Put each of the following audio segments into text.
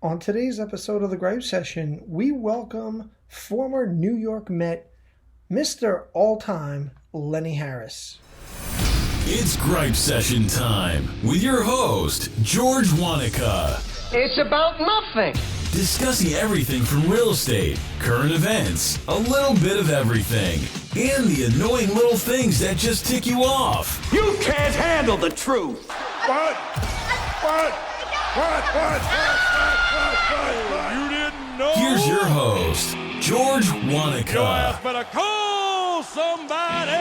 On today's episode of the Gripe Session, we welcome former New York Met, Mr. All-Time Lenny Harris. It's Gripe Session time with your host, George Wanaka. It's about nothing. Discussing everything from real estate, current events, a little bit of everything, and the annoying little things that just tick you off. You can't handle the truth. What? You didn't know? Here's your host, George Wanaka. Your ass better call somebody.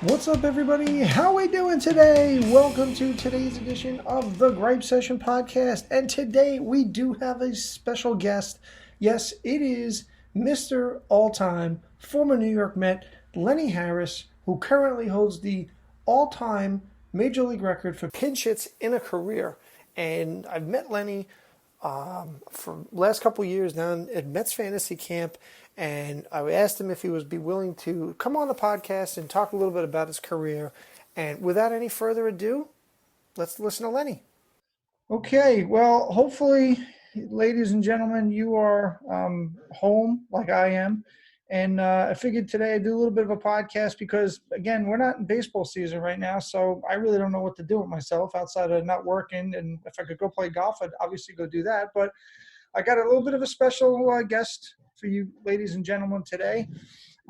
What's up, everybody? How we doing today? Welcome to today's edition of the Gripe Session Podcast. And today we do have a special guest. Yes, it is Mr. All-Time former New York Met, Lenny Harris, who currently holds the all-time Major League record for pinch hits in a career. And I've met Lenny for the last couple of years now at Mets Fantasy Camp, and I asked him if he would be willing to come on the podcast and talk a little bit about his career. And without any further ado, let's listen to Lenny. Okay, well, hopefully, ladies and gentlemen, you are home like I am. And I figured today I'd do a little bit of a podcast because, again, we're not in baseball season right now, so I really don't know what to do with myself outside of not working. And if I could go play golf, I'd obviously go do that. But I got a little bit of a special guest for you, ladies and gentlemen, today.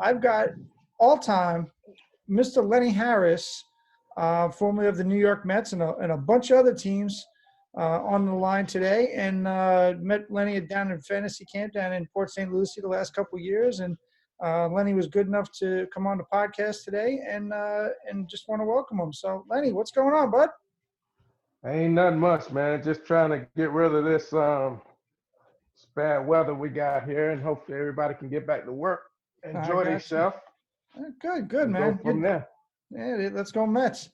I've got all-time Mr. Lenny Harris, formerly of the New York Mets and a bunch of other teams on the line today, and met Lenny down in fantasy camp down in Port St. Lucie the last couple of years, and Lenny was good enough to come on the podcast today, and just want to welcome him. So, Lenny, what's going on, bud? Ain't nothing much, man. Just trying to get rid of this bad weather we got here, and hopefully everybody can get back to work, enjoy themselves. Good, man. Go from there. Yeah, let's go Mets.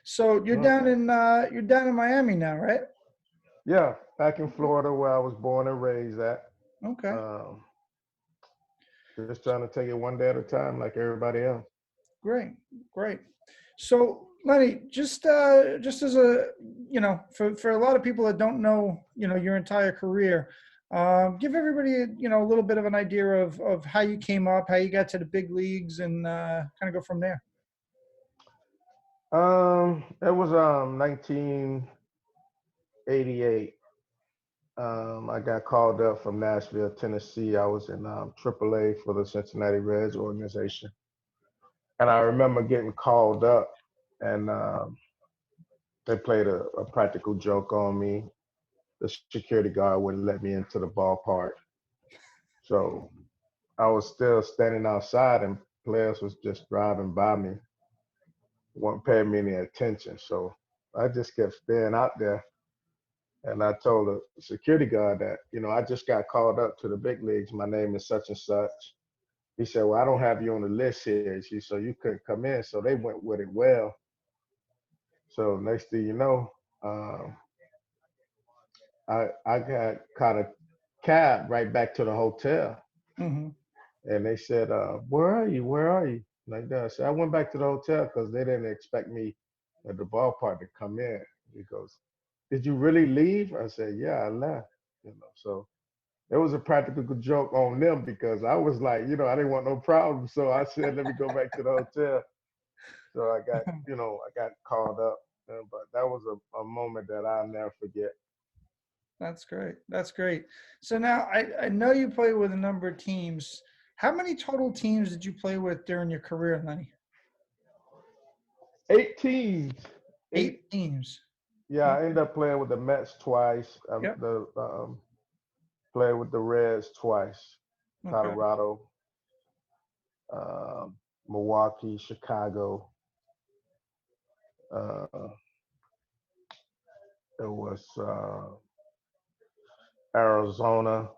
So you're down in Miami now, right? Yeah, back in Florida where I was born and raised at. Okay. Just trying to take it one day at a time like everybody else. Great. So, Lenny, just as a, for a lot of people that don't know, your entire career, give everybody, a little bit of an idea of how you came up, how you got to the big leagues, and kind of go from there. It was 1988. I got called up from Nashville, Tennessee. I was in AAA for the Cincinnati Reds organization. And I remember getting called up, and they played a practical joke on me. The security guard wouldn't let me into the ballpark. So I was still standing outside, and players was just driving by me, weren't paying me any attention. So I just kept staying out there. And I told the security guard that, I just got called up to the big leagues. My name is such and such. He said, well, I don't have you on the list here, so you couldn't come in. So they went with it well. So next thing you know, I got kind of cabbed right back to the hotel. Mm-hmm. And they said, where are you? Like that. So I went back to the hotel because they didn't expect me at the ballpark to come in. He goes, did you really leave? I said, yeah, I left. So it was a practical joke on them because I was like, I didn't want no problem. So I said, let me go back to the hotel. So I got, I got called up. But that was a moment that I'll never forget. That's great. So now I know you play with a number of teams. How many total teams did you play with during your career, Lenny? 8 teams. 8 teams. Yeah, I ended up playing with the Mets twice. Yep. Played with the Reds twice. Okay. Colorado, Milwaukee, Chicago. It was Arizona,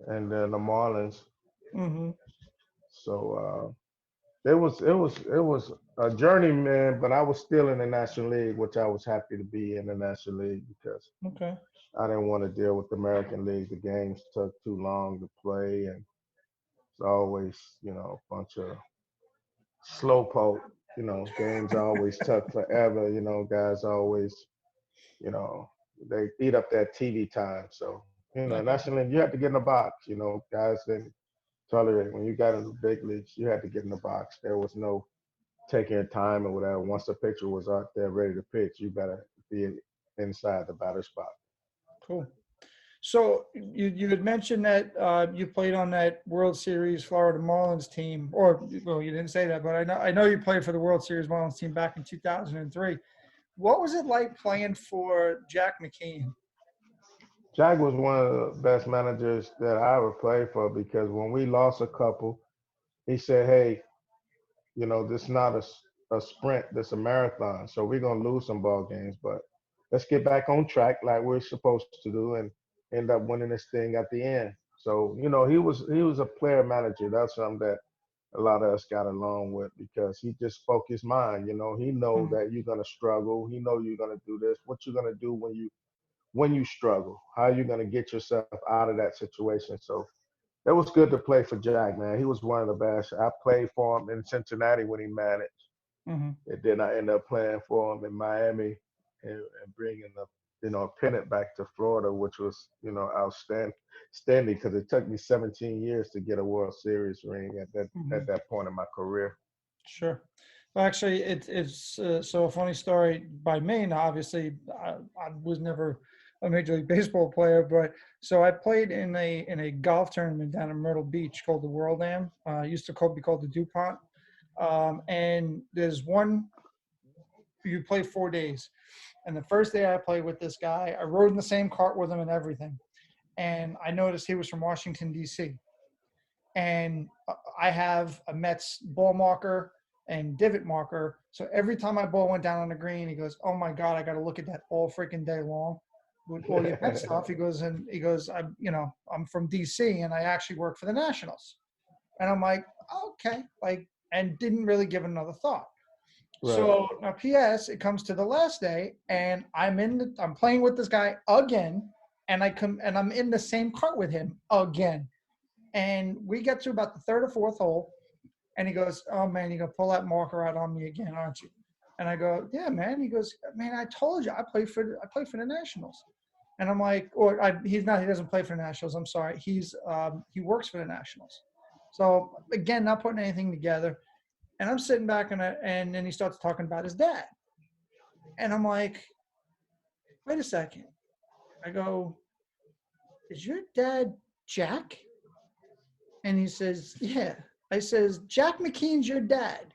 and then the Marlins. Mm-hmm. So it was a journey, man. But I was still in the National League, which I was happy to be in the National League because I didn't want to deal with the American League. The games took too long to play, and it's always, a bunch of slowpoke Games always took forever. Guys always, you know, they eat up that TV time. So, nationally, you had to get in the box. Guys didn't tolerate when you got in the big leagues. You had to get in the box. There was no taking your time or whatever. Once the pitcher was out there ready to pitch, you better be inside the batter's spot. Cool. So you had mentioned that you played on that World Series Florida Marlins team, or well, you didn't say that, but I know you played for the World Series Marlins team back in 2003. What was it like playing for Jack McKeon? Jack was one of the best managers that I ever played for because when we lost a couple, he said, "Hey, this is not a sprint, this is a marathon. So we're gonna lose some ball games, but let's get back on track like we're supposed to do and end up winning this thing at the end." So he was a player manager. That's something that a lot of us got along with because he just spoke his mind. He know Mhm. that you're gonna struggle. He know you're gonna do this. What you're gonna do when you struggle? How you gonna get yourself out of that situation? So it was good to play for Jack, man. He was one of the best. I played for him in Cincinnati when he managed, Mhm. and then I ended up playing for him in Miami and bringing a pennant back to Florida, which was, outstanding because it took me 17 years to get a World Series ring at Mhm. that point in my career. Sure. Well, actually, it's so a funny story by me. Now, obviously, I was never a Major League Baseball player, but so I played in a golf tournament down in Myrtle Beach called the World Am. Used to be called the DuPont. And there's one you play 4 days. And the first day I played with this guy, I rode in the same cart with him and everything. And I noticed he was from Washington, D.C. And I have a Mets ball marker and divot marker. So every time my ball went down on the green, he goes, "Oh my God, I got to look at that all freaking day long with all your Met stuff." I'm from DC and I actually work for the Nationals. And I'm like, okay, and didn't really give it another thought. Right. So now, P.S. It comes to the last day, and I'm playing with this guy again, and I'm in the same cart with him again. And we get to about the third or fourth hole, and he goes, "Oh man, you're gonna pull that marker out on me again, aren't you?" And I go, "Yeah, man." He goes, "Man, I told you I play for the Nationals." And I'm like, he's not. He doesn't play for the Nationals. I'm sorry. He works for the Nationals. So again, not putting anything together. And I'm sitting back and then he starts talking about his dad. And I'm like, "Wait a second." I go, "Is your dad Jack?" And he says, "Yeah." I says, "Jack McKean's your dad."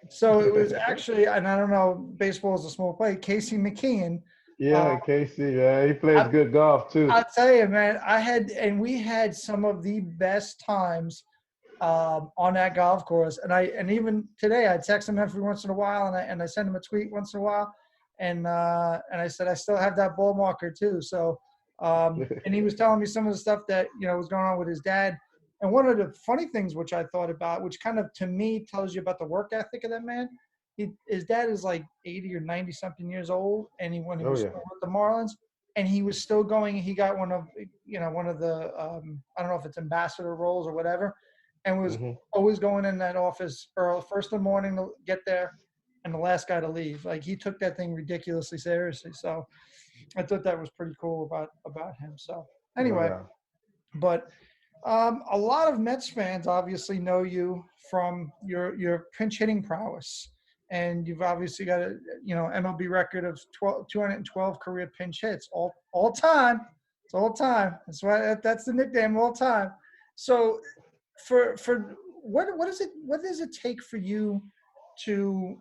So it was actually, and I don't know, baseball is a small play, Casey McKeon. Uh, Yeah, Casey, yeah, he plays I, good golf too. I'll tell you, man, we had some of the best times on that golf course. And even today, I text him every once in a while, and I send him a tweet once in a while, and I said I still have that ball marker too. So, and he was telling me some of the stuff that was going on with his dad. And one of the funny things which I thought about, which kind of to me tells you about the work ethic of that man, his dad is like 80 or 90 something years old, and when he Oh was yeah. still with the Marlins, and he was still going. He got one of the I don't know if it's ambassador roles or whatever, and was Hmm. always going in that office early, first in the morning to get there, and the last guy to leave. Like he took that thing ridiculously seriously. So I thought that was pretty cool about him. So No anyway, doubt. but a lot of Mets fans obviously know you from your pinch hitting prowess, and you've obviously got a MLB record of 212 career pinch hits all time. It's all time. That's why that's the nickname, all time. So for what does it take for you to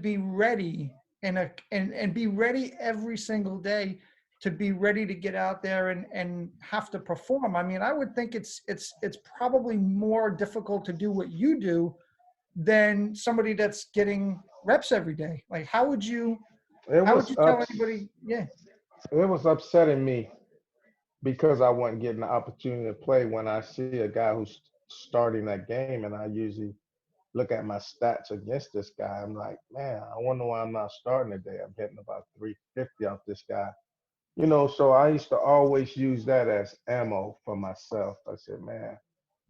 be ready and be ready every single day, to be ready to get out there and have to perform? I mean, I would think it's probably more difficult to do what you do than somebody that's getting reps every day. Like It how would was you tell ups. anybody? Yeah. It was upsetting me because I wasn't getting the opportunity to play when I see a guy who's starting that game, and I usually look at my stats against this guy. I'm like, man, I wonder why I'm not starting today. I'm hitting about 350 off this guy. So I used to always use that as ammo for myself. I said, man,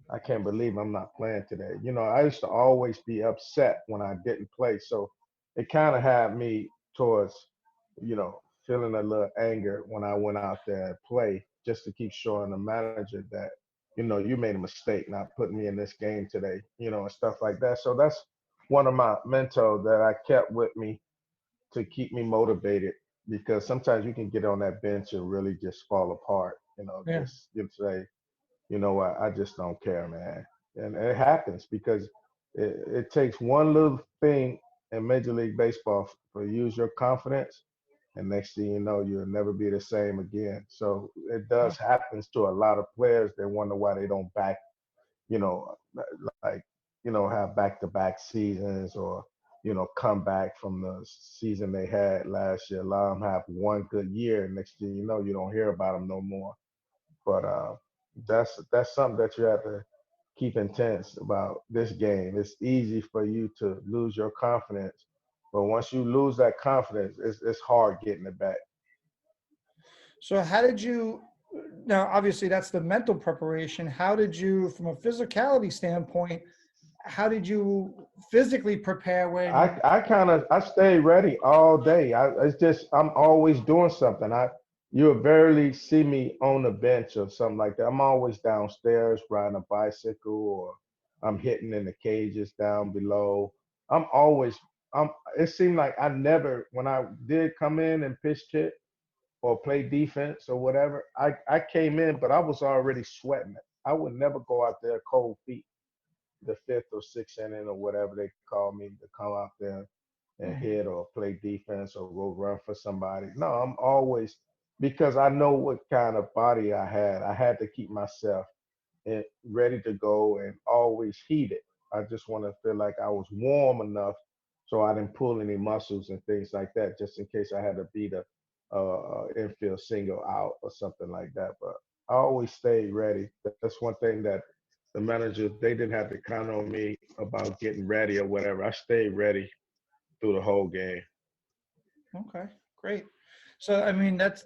I can't believe I'm not playing today. I used to always be upset when I didn't play. So it kind of had me towards, feeling a little anger when I went out there and play just to keep showing the manager that, you made a mistake not putting me in this game today, and stuff like that. So that's one of my mentors that I kept with me to keep me motivated because sometimes you can get on that bench and really just fall apart, Yeah. just you say, you know what, I just don't care, man. And it happens because it takes one little thing in Major League Baseball for you use your confidence, and next thing you know, you'll never be the same again. So it Oh, does happens to a lot of players. They wonder why they don't back, you know, like, have back-to-back seasons or, come back from the season they had last year. A lot of them have one good year, and next thing you know, you don't hear about them no more. But that's something that you have to keep intense about this game. It's easy for you to lose your confidence, but once you lose that confidence, it's hard getting it back. so how did you, now obviously that's the mental preparation. How did you, from a physicality standpoint, how did you physically prepare when, I stay ready all day. It's just I'm always doing something. You'll barely see me on the bench or something like that. I'm always downstairs riding a bicycle or I'm hitting in the cages down below. I'm always I'm it seemed like I never when I did come in and pitch hit or play defense or whatever, I came in but I was already sweating it. I would never go out there cold feet the fifth or sixth inning or whatever they call me to come out there and hit or play defense or go run for somebody. No, I'm always because I know what kind of body I had. I had to keep myself ready to go and always heated. I just want to feel like I was warm enough so I didn't pull any muscles and things like that, just in case I had to beat a infield single out or something like that. But I always stayed ready. That's one thing that the managers they didn't have to count on me about getting ready or whatever. I stayed ready through the whole game. okay, great. So I mean that's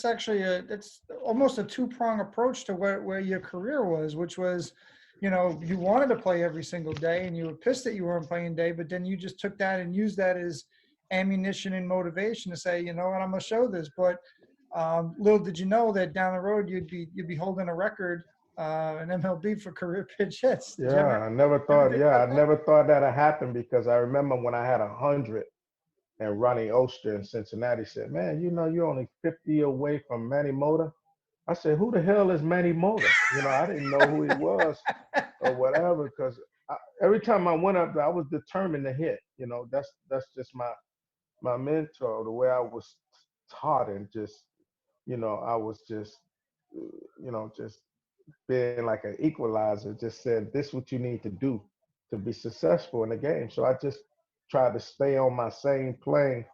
actually that's almost a two-prong approach to where your career was, which was, you wanted to play every single day and you were pissed that you weren't playing day, but then you just took that and used that as ammunition and motivation to say, you know what, I'm gonna show this. But little did you know that down the road you'd be holding a record in MLB for career pitch hits. Did you Yeah, ever I never ever thought. think Yeah, about I that? never thought that'd happen because I remember when I had 100 and Ronnie Oster in Cincinnati said, "Man, you're only 50 away from Manny Mota." I said, "Who the hell is Manny Mota?" I didn't know who he was or whatever because every time I went up there, I was determined to hit. That's just my mentor, the way I was taught, and just I was just just being like an equalizer. Just said, "This is what you need to do to be successful in the game." So I just tried to stay on my same plane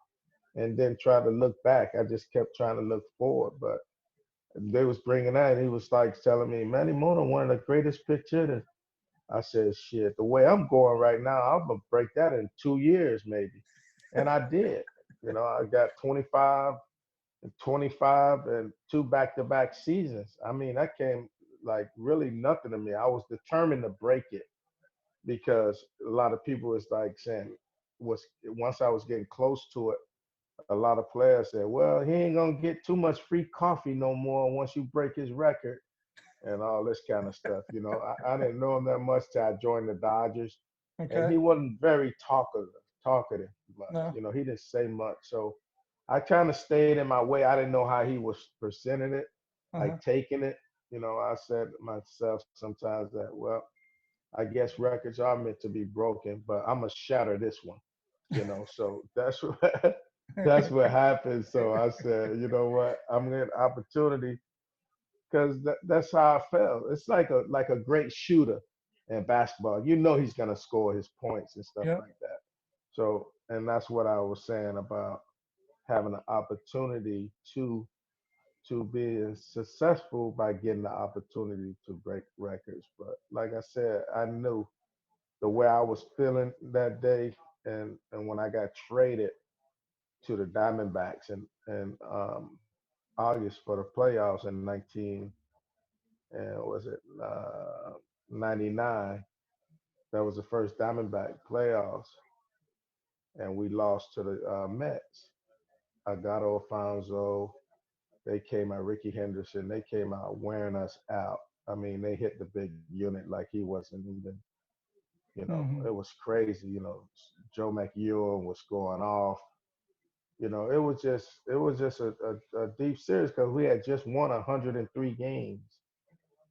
and then try to look back. I just kept trying to look forward, but they was bringing that. And he was like telling me, "Manny Mota, one of the greatest pitch hitters." I said, "Shit, the way I'm going right now, I'm gonna break that in 2 years maybe," and I did. I got 25 and two back-to-back seasons. I mean, that came like really nothing to me. I was determined to break it because a lot of people was like saying was once I was getting close to it, a lot of players said, "Well, he ain't gonna get too much free coffee no more once you break his record," and all this kind of stuff. I didn't know him that much till I joined the Dodgers, and Okay. he wasn't very talkative, but No. he didn't say much. So I kind of stayed in my way. I didn't know how he was presenting it, Uh-huh. like taking it. I said to myself sometimes that, well, I guess records are meant to be broken, but I'm gonna shatter this one. So that's what that's what happened. So I said, you know what, I'm getting opportunity because that's how I felt. It's like a great shooter in basketball. He's gonna score his points and stuff Yep. like that. So, and that's what I was saying about having an opportunity to be successful by getting the opportunity to break records. But like I said, I knew the way I was feeling that day, and when I got traded to the Diamondbacks in August for the playoffs in 19 and was it '99. That was the first Diamondback playoffs, and we lost to the Mets. Agato Alfonso, they came out, Ricky Henderson, they came out wearing us out. I mean, they hit the big unit like he wasn't even, Hmm. it was crazy. Joe McEwen was going off. It was just a deep series because we had just won 103 games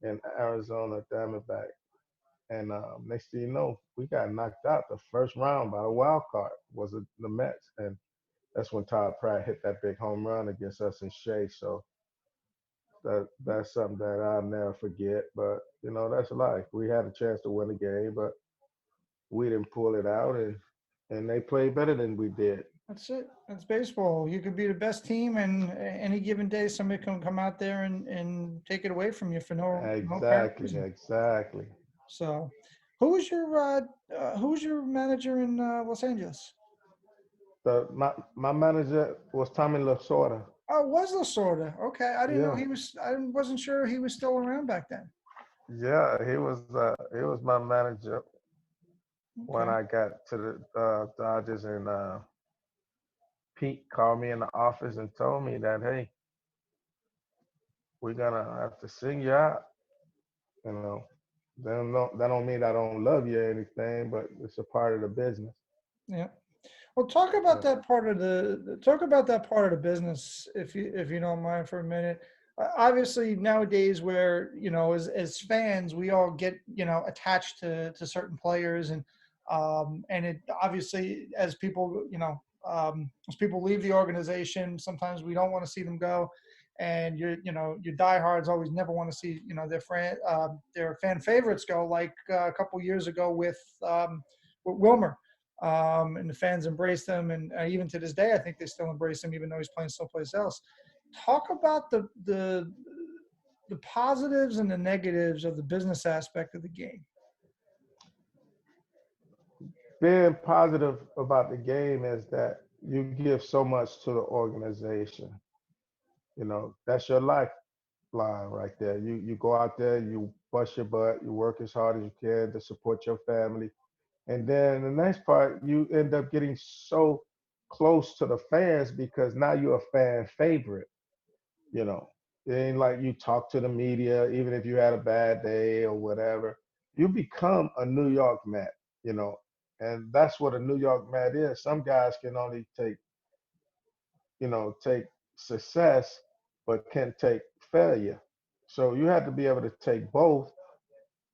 in Arizona Diamondback. And next thing you know, we got knocked out the first round by a wild card, was the Mets. And that's when Todd Pratt hit that big home run against us in Shea. So that's something that I'll never forget. But that's life. We had a chance to win the game, but we didn't pull it out, and they played better than we did. That's it. That's baseball. You could be the best team, and any given day, somebody can come out there and take it away from you for no apparent Exactly, reason. exactly. So, who was your manager in Los Angeles? My manager was Tommy Lasorda. Oh, it was Lasorda. Okay, I didn't know Yeah, he was. I wasn't sure he was still around back then. yeah, he was my manager when Okay. I got to the Dodgers, and Pete called me in the office and told me that, hey, we're gonna have to sing you out. You know, that don't mean I don't love you or anything, but it's a part of the business. Yeah. Well, talk about Yeah. that part of the business, if you don't mind for a minute. Obviously, nowadays, where as fans, we all get attached to certain players, and it obviously as people leave the organization, sometimes we don't want to see them go, and your diehards always never want to see their fan favorites go, like a couple years ago with Wilmer, and the fans embraced him, and even to this day, I think they still embrace him, even though he's playing someplace else. Talk about the positives and the negatives of the business aspect of the game. Being positive about the game is that you give so much to the organization. That's your lifeline right there. You go out there, you bust your butt, you work as hard as you can to support your family. And then the next part, you end up getting so close to the fans because now you're a fan favorite. You know, it ain't like you talk to the media, even if you had a bad day or whatever. You become a New York Met, you know, and that's what a New York Met is. Some guys can only take success, but can't take failure. So you have to be able to take both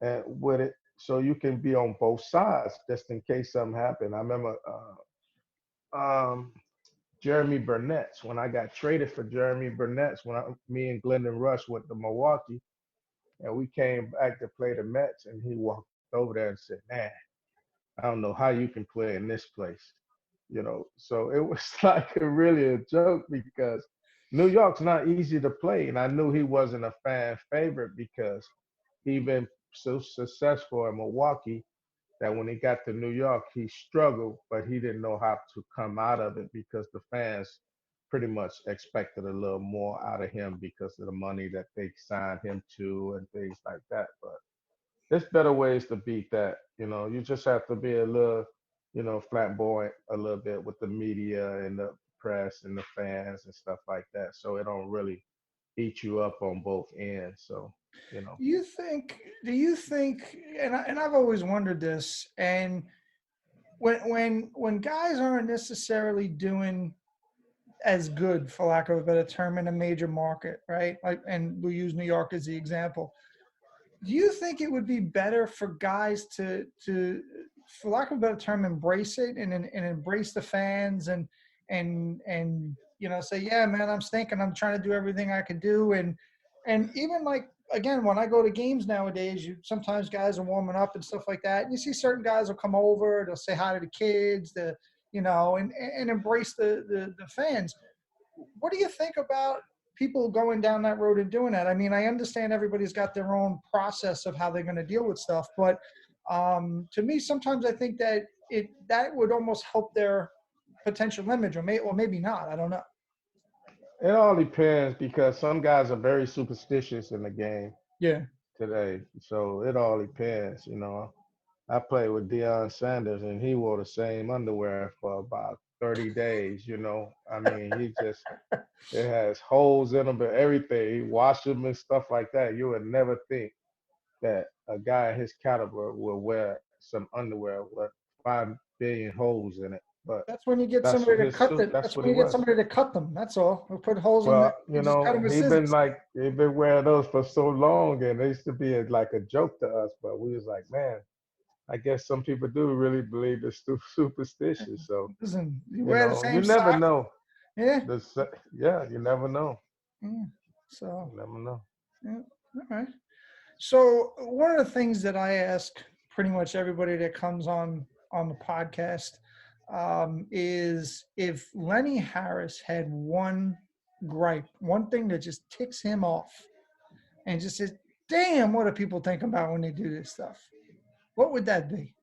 and with it, so you can be on both sides just in case something happened. I remember um, Jeremy Burnett's when I got traded for Jeremy Burnett's me and Glendon Rush went to Milwaukee, and we came back to play the Mets, and he walked over there and said, "Man, I don't know how you can play in this place." So it was like really a joke because New York's not easy to play, and I knew he wasn't a fan favorite because he been so successful in Milwaukee that when he got to New York, he struggled, but he didn't know how to come out of it because the fans pretty much expected a little more out of him because of the money that they signed him to and things like that. But there's better ways to beat that. You just have to be a little, flamboyant a little bit with the media and the press and the fans and stuff like that. So it don't really eat you up on both ends. So, you know. Do you think, and I've always wondered this, and when guys aren't necessarily doing as good, for lack of a better term, in a major market, right? Like, and we use New York as the example. Do you think it would be better for guys to for lack of a better term, embrace it and embrace the fans and say, yeah, man, I'm stinking. I'm trying to do everything I can do, and even like, again, when I go to games nowadays, sometimes guys are warming up and stuff like that, and you see certain guys will come over, they'll say hi to the kids, and embrace the fans. What do you think about people going down that road and doing that? I mean, I understand everybody's got their own process of how they're going to deal with stuff, but to me, sometimes I think that would almost help their potential image, or maybe not. I don't know. It all depends because some guys are very superstitious in the game. Yeah. today. So it all depends, you know. I played with Deion Sanders, and he wore the same underwear for about 30 days, you know. I mean, it has holes in them and everything. He washed them and stuff like that. You would never think that a guy his caliber will wear some underwear with 5 billion holes in it. But That's when you get somebody to cut them. that's That's what when he you get was. somebody to cut them. That's all. We put holes in there. Well, You you just cut know, them with scissors. he been wearing those for so long, and they used to be like a joke to us. But we was like, man, I guess some people do really believe it's superstitious. So, Listen, you you wear the know, you same never sock. know. Yeah. Yeah, you never know. Yeah. So, You never know. yeah. All right. So one of the things that I ask pretty much everybody that comes on the podcast is if Lenny Harris had one gripe, one thing that just ticks him off and just says, damn, what do people think about when they do this stuff? What would that be?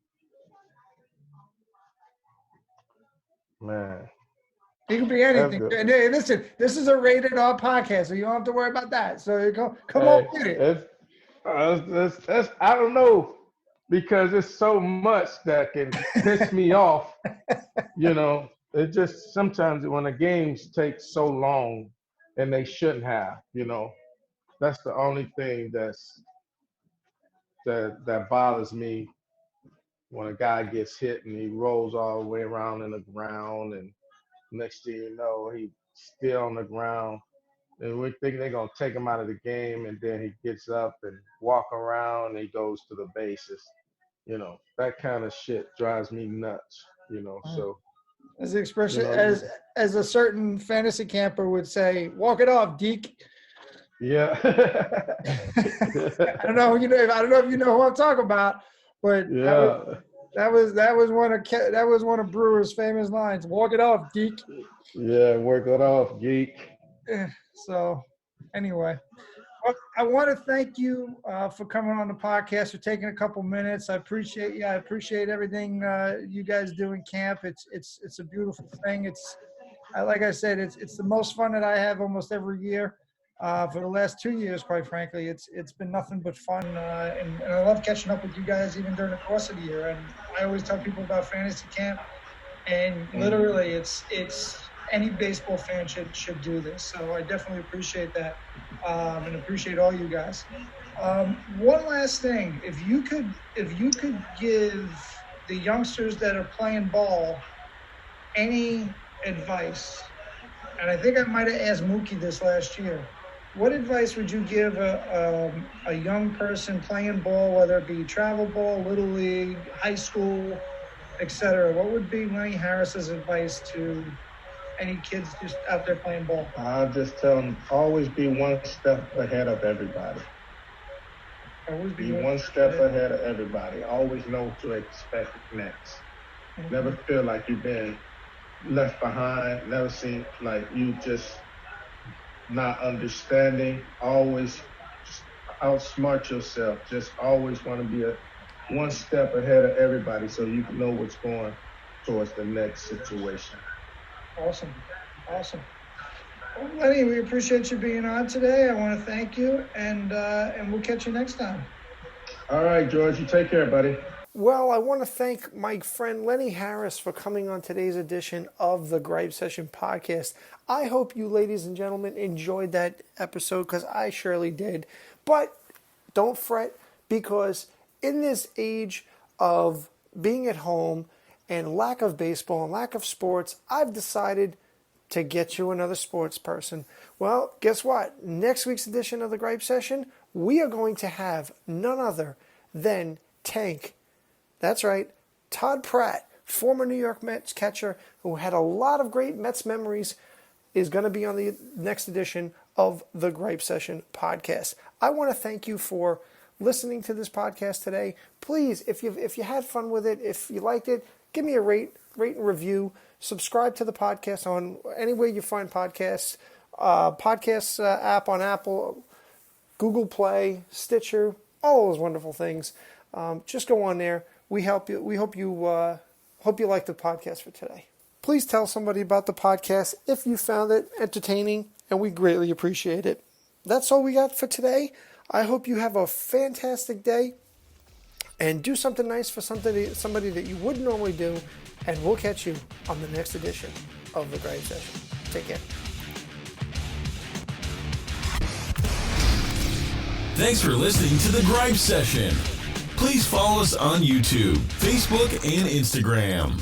Man, It could be that's anything. good. And hey, listen, this is a rated R podcast, so you don't have to worry about that. So you come on Hey, with it. that's I don't know, because it's so much that can piss me off. You know, it just sometimes when the games take so long and they shouldn't have, you know, that's the only thing that bothers me, when a guy gets hit and he rolls all the way around in the ground, and next thing you know, he's still on the ground. And we think they're gonna take him out of the game, and then he gets up and walk around and he goes to the bases. You know, that kind of shit drives me nuts. You know, so As the expression, you know, as a certain fantasy camper would say, "Walk it off, Deke." yeah. I don't know, I don't know if you know who I'm talking about, but Yeah, that was one of Brewer's famous lines. Walk it off, Deke. yeah, work it off, geek. So, anyway, well, I want to thank you for coming on the podcast, for taking a couple minutes. I appreciate you. I appreciate everything you guys do in camp. It's a beautiful thing. Like I said, it's the most fun that I have almost every year. For the last 2 years, quite frankly, it's been nothing but fun, and I love catching up with you guys even during the course of the year. And I always tell people about fantasy camp, and literally, it's any baseball fan should do this. So I definitely appreciate that, and appreciate all you guys. One last thing, if you could give the youngsters that are playing ball any advice, and I think I might have asked Mookie this last year, what advice would you give a young person playing ball, whether it be travel ball, little league, high school, etc.? What would be Lenny Harris's advice to any kids just out there playing ball? I'll just tell them, always be one step ahead of everybody. Always Be one step ahead of everybody. Always know what to expect next. Mm-hmm. Never feel like you've been left behind. Never seem like you just not understanding. Always outsmart yourself. Just always want to be one step ahead of everybody, so you can know what's going towards the next situation. Awesome. Well, Lenny, we appreciate you being on today. I want to thank you, and we'll catch you next time. All right, George, you take care, buddy. Well, I want to thank my friend Lenny Harris for coming on today's edition of the Gripe Session Podcast. I hope you, ladies and gentlemen, enjoyed that episode, because I surely did. But don't fret, because in this age of being at home and lack of baseball and lack of sports, I've decided to get you another sports person. Well, guess what? Next week's edition of the Gripe Session, we are going to have none other than Tank. That's right, Todd Pratt, former New York Mets catcher who had a lot of great Mets memories, is going to be on the next edition of the Gripe Session Podcast. I want to thank you for listening to this podcast today. Please, if you had fun with it, if you liked it, give me a rate and review. Subscribe to the podcast on any way you find podcasts. App on Apple, Google Play, Stitcher, all those wonderful things. Just go on there. We hope you like the podcast for today. Please tell somebody about the podcast if you found it entertaining, and we greatly appreciate it. That's all we got for today. I hope you have a fantastic day and do something nice for somebody that you wouldn't normally do. And we'll catch you on the next edition of the Gripe Session. Take care. Thanks for listening to the Gripe Session. Please follow us on YouTube, Facebook, and Instagram.